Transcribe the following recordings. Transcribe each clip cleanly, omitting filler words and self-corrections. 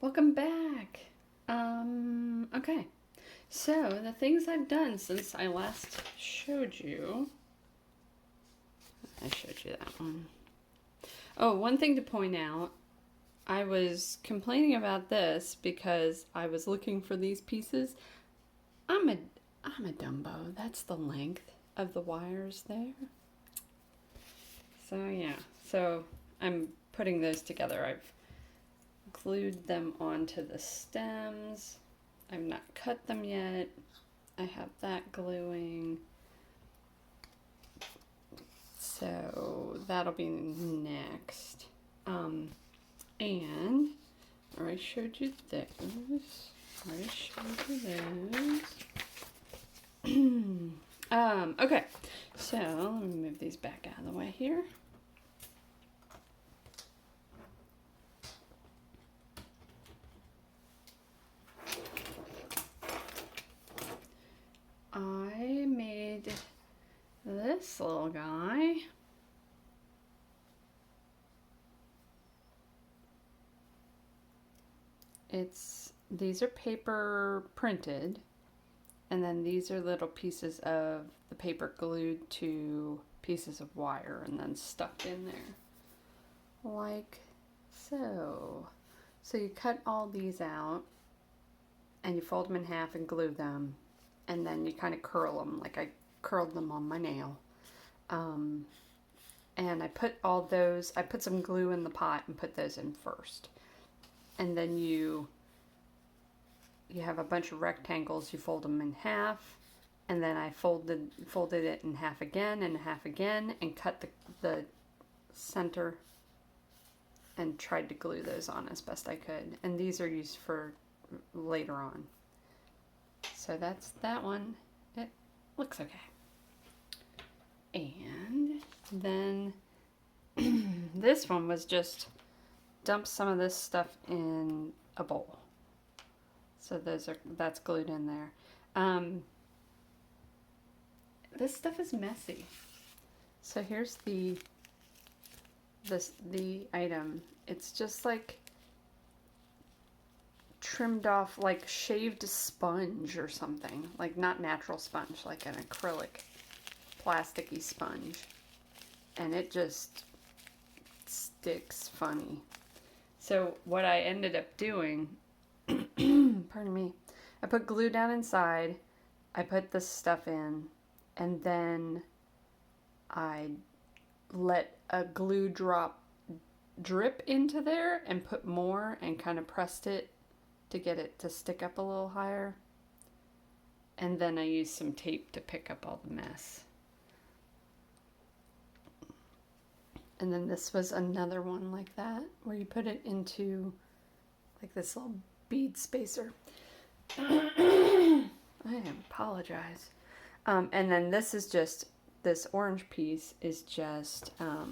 Welcome back. Okay. So, the things I've done since I last showed you. I showed you that one. Oh, one thing to point out. I was complaining about this because I was looking for these pieces. I'm a Dumbo. That's the length of the wires there. So, yeah. So, I'm putting those together. I've glued them onto the stems. I've not cut them yet. I have that gluing. So that'll be next. And I already showed you those. Okay. So let me move these back out of the way here. I made this little guy. These are paper printed, and then these are little pieces of the paper glued to pieces of wire and then stuck in there. Like so. So you cut all these out and you fold them in half and glue them, and then you kind of curl them like I curled them on my nail. And I put some glue in the pot and put those in first. And then you have a bunch of rectangles, you fold them in half, and then I folded it in half again and half again and cut the center and tried to glue those on as best I could. And these are used for later on. So that's that one. It looks okay. And then this one was just dump some of this stuff in a bowl. So that's glued in there. This stuff is messy. So here's the item. It's just like trimmed off, like shaved sponge or something. Like not natural sponge, like an acrylic plasticky sponge. And it just sticks funny. So what I ended up doing, pardon me, I put glue down inside, I put this stuff in, and then I let a glue drop drip into there and put more and kind of pressed it to get it to stick up a little higher. And then I used some tape to pick up all the mess. And then this was another one like that, where you put it into like this little bead spacer. I apologize. And then this orange piece is just a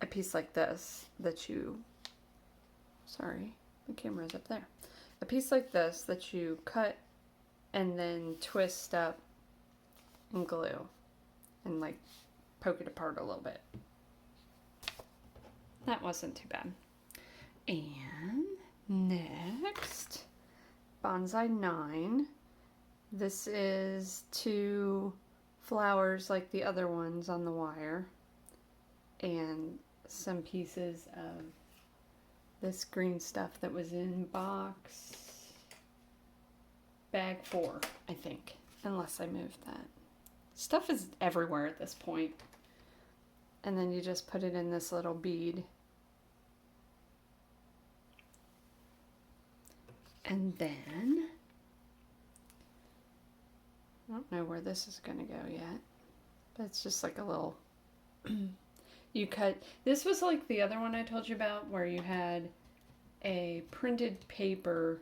piece like this that you, sorry, the camera's up there. A piece like this that you cut and then twist up and glue and like poke it apart a little bit. That wasn't too bad. And next, Bonsai 9. This is 2 flowers like the other ones on the wire, and some pieces of this green stuff that was in bag 4, I think, unless I moved that. Stuff is everywhere at this point. And then you just put it in this little bead. And then, I don't know where this is going to go yet, but it's just like a little, you cut, this was like the other one I told you about where you had a printed paper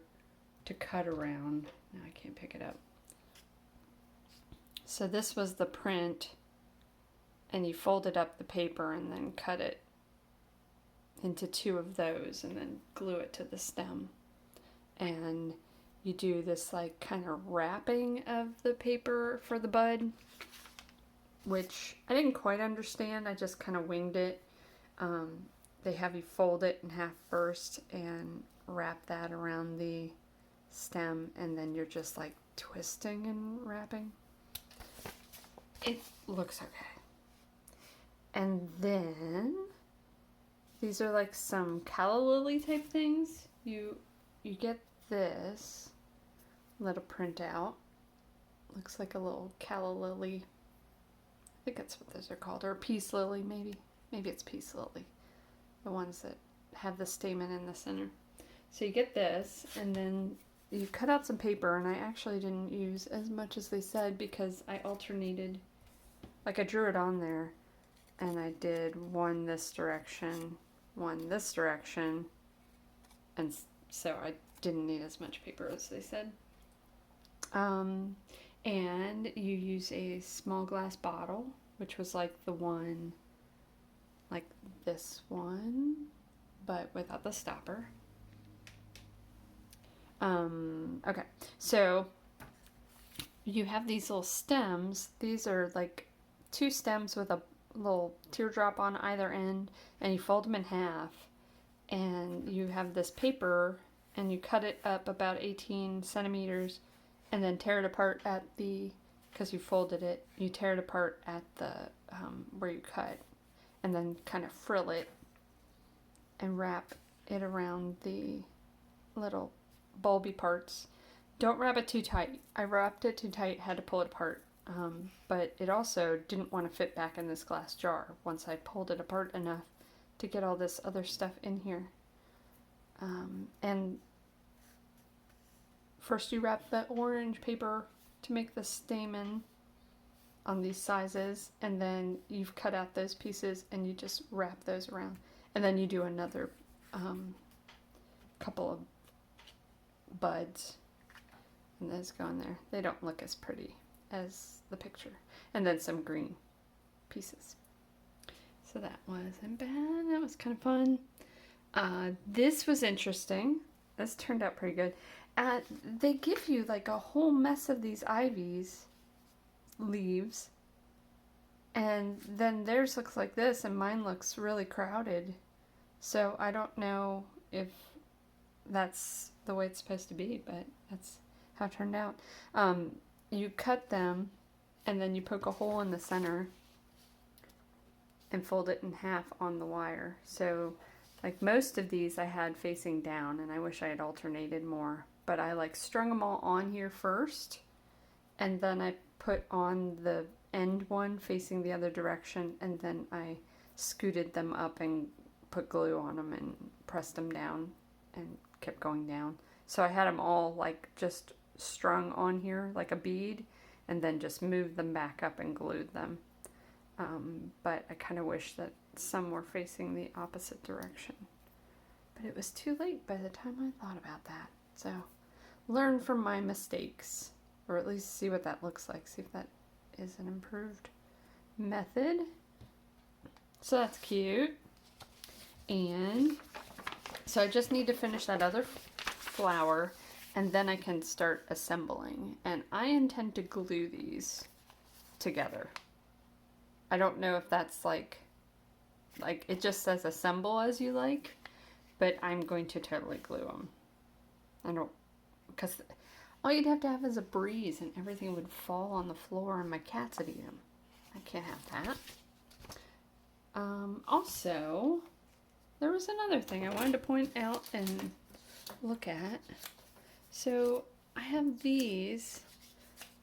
to cut around. Now I can't pick it up. So this was the print, and you folded up the paper and then cut it into 2 of those and then glue it to the stem. And you do this like kind of wrapping of the paper for the bud, which I didn't quite understand. I just kind of winged it. they have you fold it in half first and wrap that around the stem, and then you're just like twisting and wrapping. It looks okay. And then these are like some calla lily type things. You get this little printout. Looks like a little calla lily. I think that's what those are called, or peace lily maybe. Maybe it's peace lily. The ones that have the stamen in the center. So you get this, and then you cut out some paper, and I actually didn't use as much as they said because I alternated. Like I drew it on there, and I did one this direction, one this direction, and so I didn't need as much paper as they said. And you use a small glass bottle, which was like the one, like this one, but without the stopper. Okay, so you have these little stems. These are like 2 stems with a little teardrop on either end, and you fold them in half, and you have this paper, and you cut it up about 18 centimeters, and then tear it apart at the, because you folded it, you tear it apart at the, where you cut, and then kind of frill it, and wrap it around the little bulby parts. Don't wrap it too tight. I wrapped it too tight, had to pull it apart. But it also didn't want to fit back in this glass jar once I pulled it apart enough to get all this other stuff in here. And first you wrap the orange paper to make the stamen on these sizes, and then you've cut out those pieces and you just wrap those around. And then you do another couple of buds, and those go in there. They don't look as pretty as the picture. And then some green pieces. So that wasn't bad. That was kind of fun. This was interesting. This turned out pretty good. They give you like a whole mess of these ivies leaves, and then theirs looks like this, and mine looks really crowded. So I don't know if that's the way it's supposed to be, but that's how it turned out. You cut them, and then you poke a hole in the center and fold it in half on the wire. So like most of these I had facing down, and I wish I had alternated more, but I like strung them all on here first, and then I put on the end one facing the other direction, and then I scooted them up and put glue on them and pressed them down and kept going down. So I had them all like just strung on here like a bead, and then just moved them back up and glued them. But I kind of wish that some were facing the opposite direction. But it was too late by the time I thought about that. So learn from my mistakes, or at least see what that looks like. See if that is an improved method. So that's cute. And so I just need to finish that other flower, and then I can start assembling. And I intend to glue these together. I don't know if that's like it just says assemble as you like, but I'm going to totally glue them. I don't, because all you'd have to have is a breeze and everything would fall on the floor and my cats would eat them. I can't have that. Also, there was another thing I wanted to point out and look at. So I have these.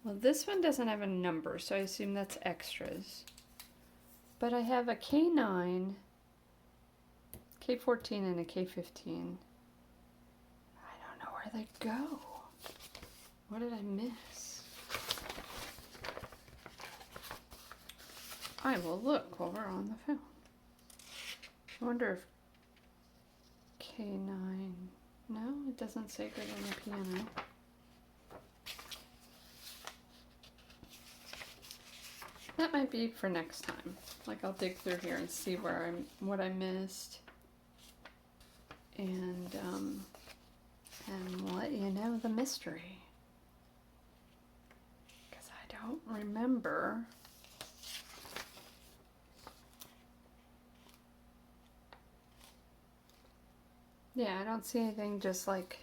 Well, this one doesn't have a number, so I assume that's extras. But I have a K9, K14, and a K15. I don't know where they go. What did I miss? I will look while we're on the phone. I wonder if K9... No, it doesn't say good on the piano. That might be for next time. Like I'll dig through here and see what I missed, and let you know the mystery. Because I don't remember. Yeah, I don't see anything just like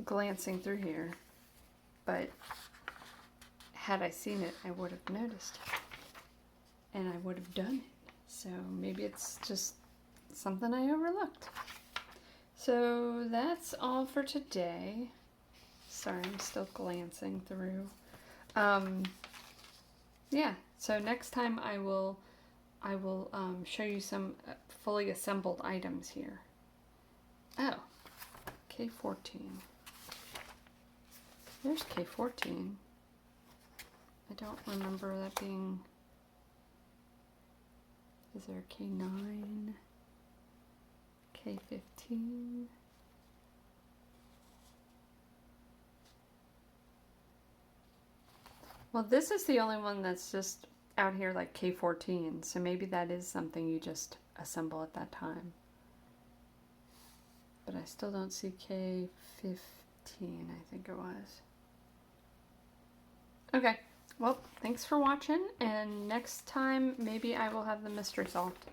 glancing through here, but had I seen it, I would have noticed it, and I would have done it. So maybe it's just something I overlooked. So that's all for today. Sorry, I'm still glancing through. Yeah, so next time I will show you some fully assembled items here. Oh, K14. There's K14. I don't remember that being... Is there a K9? K15? Well, this is the only one that's just out here like K14, so maybe that is something you just assemble at that time. But I still don't see K15, I think it was. Okay, well, thanks for watching, and next time maybe I will have the mystery solved.